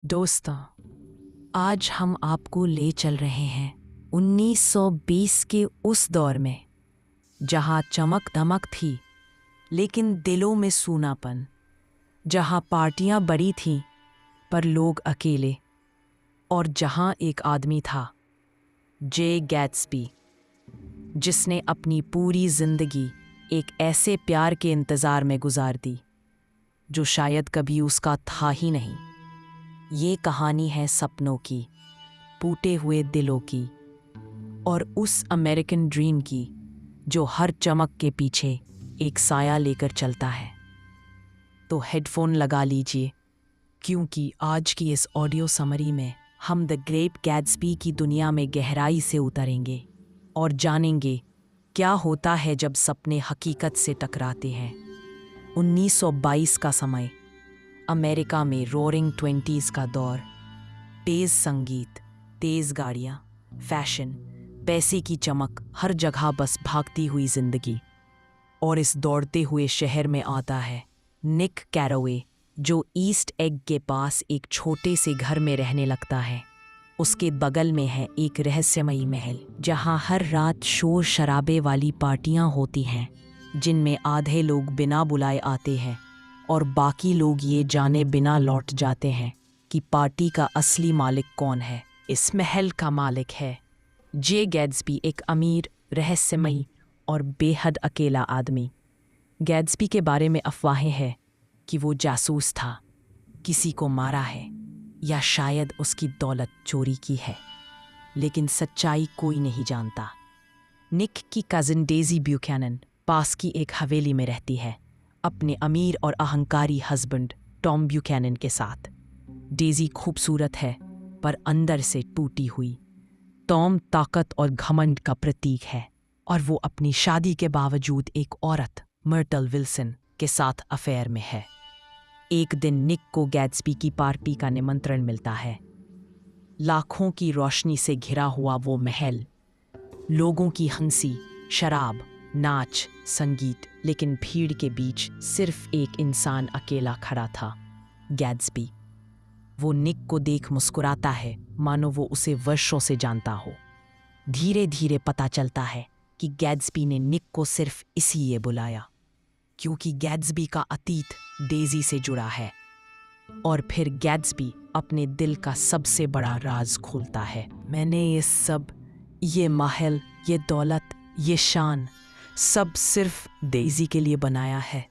दोस्तों, आज हम आपको ले चल रहे हैं 1920 के उस दौर में जहां चमक धमक थी लेकिन दिलों में सूनापन, जहां पार्टियां बड़ी थीं पर लोग अकेले, और जहां एक आदमी था, जे गैट्सबी, जिसने अपनी पूरी जिंदगी एक ऐसे प्यार के इंतजार में गुजार दी जो शायद कभी उसका था ही नहीं। ये कहानी है सपनों की, टूटे हुए दिलों की, और उस अमेरिकन ड्रीम की जो हर चमक के पीछे एक साया लेकर चलता है। तो हेडफोन लगा लीजिए, क्योंकि आज की इस ऑडियो समरी में हम द ग्रेट गैट्सबी की दुनिया में गहराई से उतरेंगे और जानेंगे क्या होता है जब सपने हकीकत से टकराते हैं। 1922 का समय, अमेरिका में रोरिंग 20s का दौर, तेज संगीत, तेज गाड़ियाँ, फैशन, पैसे की चमक, हर जगह बस भागती हुई जिंदगी। और इस दौड़ते हुए शहर में आता है निक कैरोवे, जो ईस्ट एग के पास एक छोटे से घर में रहने लगता है। उसके बगल में है एक रहस्यमयी महल, जहाँ हर रात शोर शराबे वाली पार्टियाँ होती हैं, जिनमें आधे लोग बिना बुलाए आते हैं और बाकी लोग ये जाने बिना लौट जाते हैं कि पार्टी का असली मालिक कौन है। इस महल का मालिक है जे गैट्सबी, एक अमीर, रहस्यमयी और बेहद अकेला आदमी। गैट्सबी के बारे में अफवाहें हैं कि वो जासूस था, किसी को मारा है, या शायद उसकी दौलत चोरी की है, लेकिन सच्चाई कोई नहीं जानता। निक की कजिन डेजी ब्यूकैनन पास की एक हवेली में रहती है, अपने अमीर और अहंकारी हस्बैंड टॉम ब्यूकैनन के साथ। डेजी खूबसूरत है पर अंदर से टूटी हुई। टॉम ताकत और घमंड का प्रतीक है, और वो अपनी शादी के बावजूद एक औरत, मर्टल विल्सन, के साथ अफेयर में है। एक दिन निक को गैट्सबी की पार्टी का निमंत्रण मिलता है। लाखों की रोशनी से घिरा हुआ वो महल, लोगों की हंसी, शराब, नाच, संगीत, लेकिन भीड़ के बीच सिर्फ एक इंसान अकेला खड़ा था, गैट्सबी। वो निक को देख मुस्कुराता है, मानो वो उसे वर्षों से जानता हो। धीरे धीरे पता चलता है कि गैट्सबी ने निक को सिर्फ इसलिए बुलाया क्योंकि गैट्सबी का अतीत डेजी से जुड़ा है। और फिर गैट्सबी अपने दिल का सबसे बड़ा राज खोलता है। मैंने ये सब, ये महल, ये दौलत, ये शान, सब सिर्फ डेजी के लिए बनाया है।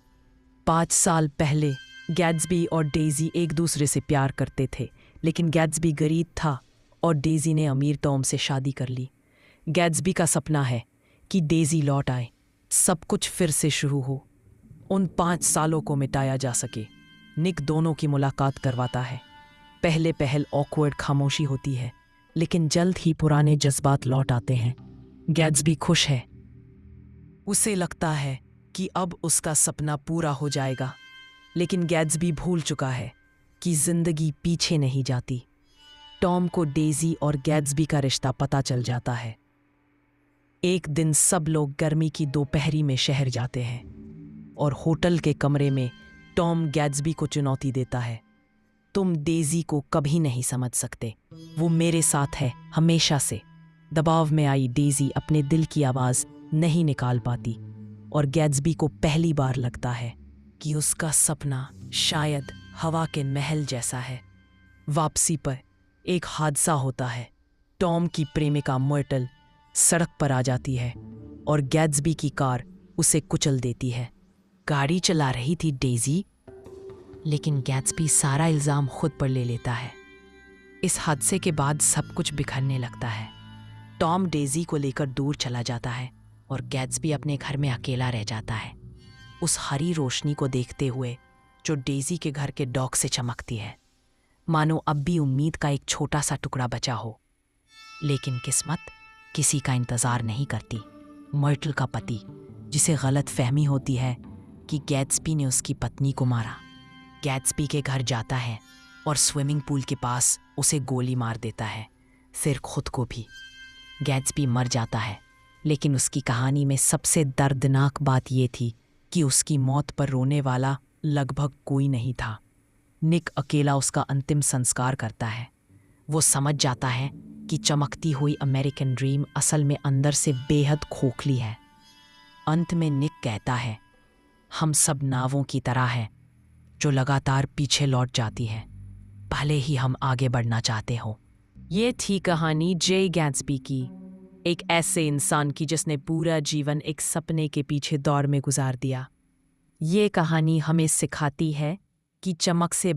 5 साल पहले गैट्सबी और डेजी एक दूसरे से प्यार करते थे, लेकिन गैट्सबी गरीब था और डेजी ने अमीर टॉम से शादी कर ली। गैट्सबी का सपना है कि डेजी लौट आए, सब कुछ फिर से शुरू हो, उन 5 सालों को मिटाया जा सके। निक दोनों की मुलाकात करवाता है। पहले पहल ऑकवर्ड खामोशी होती है, लेकिन जल्द ही पुराने जज्बात लौट आते हैं। गैट्सबी खुश है, उसे लगता है कि अब उसका सपना पूरा हो जाएगा, लेकिन गैट्सबी भूल चुका है कि जिंदगी पीछे नहीं जाती। टॉम को डेजी और गैट्सबी का रिश्ता पता चल जाता है। एक दिन सब लोग गर्मी की दोपहरी में शहर जाते हैं, और होटल के कमरे में टॉम गैट्सबी को चुनौती देता है, तुम डेजी को कभी नहीं समझ सकते, वो मेरे साथ है हमेशा से। दबाव में आई डेजी अपने दिल की आवाज़ नहीं निकाल पाती, और गैट्सबी को पहली बार लगता है कि उसका सपना शायद हवा के महल जैसा है। वापसी पर एक हादसा होता है। टॉम की प्रेमिका मर्टल सड़क पर आ जाती है और गैट्सबी की कार उसे कुचल देती है। गाड़ी चला रही थी डेजी, लेकिन गैट्सबी सारा इल्ज़ाम खुद पर ले लेता है। इस हादसे के बाद सब कुछ बिखरने लगता है। टॉम डेजी को लेकर दूर चला जाता है और गैट्सबी अपने घर में अकेला रह जाता है, उस हरी रोशनी को देखते हुए जो डेजी के घर के डॉग से चमकती है, मानो अब भी उम्मीद का एक छोटा सा टुकड़ा बचा हो। लेकिन किस्मत किसी का इंतज़ार नहीं करती। मर्टल का पति, जिसे गलत फहमी होती है कि गैट्सबी ने उसकी पत्नी को मारा, गैट्सबी के घर जाता है और स्विमिंग पूल के पास उसे गोली मार देता है, फिर खुद को भी। गैट्सबी मर जाता है, लेकिन उसकी कहानी में सबसे दर्दनाक बात यह थी कि उसकी मौत पर रोने वाला लगभग कोई नहीं था। निक अकेला उसका अंतिम संस्कार करता है। वो समझ जाता है कि चमकती हुई अमेरिकन ड्रीम असल में अंदर से बेहद खोखली है। अंत में निक कहता है, हम सब नावों की तरह हैं जो लगातार पीछे लौट जाती है, भले ही हम आगे बढ़ना चाहते हो। ये थी कहानी जे गैट्सबी की, एक ऐसे इंसान की जिसने पूरा जीवन एक सपने के पीछे दौड़ में गुजार दिया। ये कहानी हमें सिखाती है कि चमक से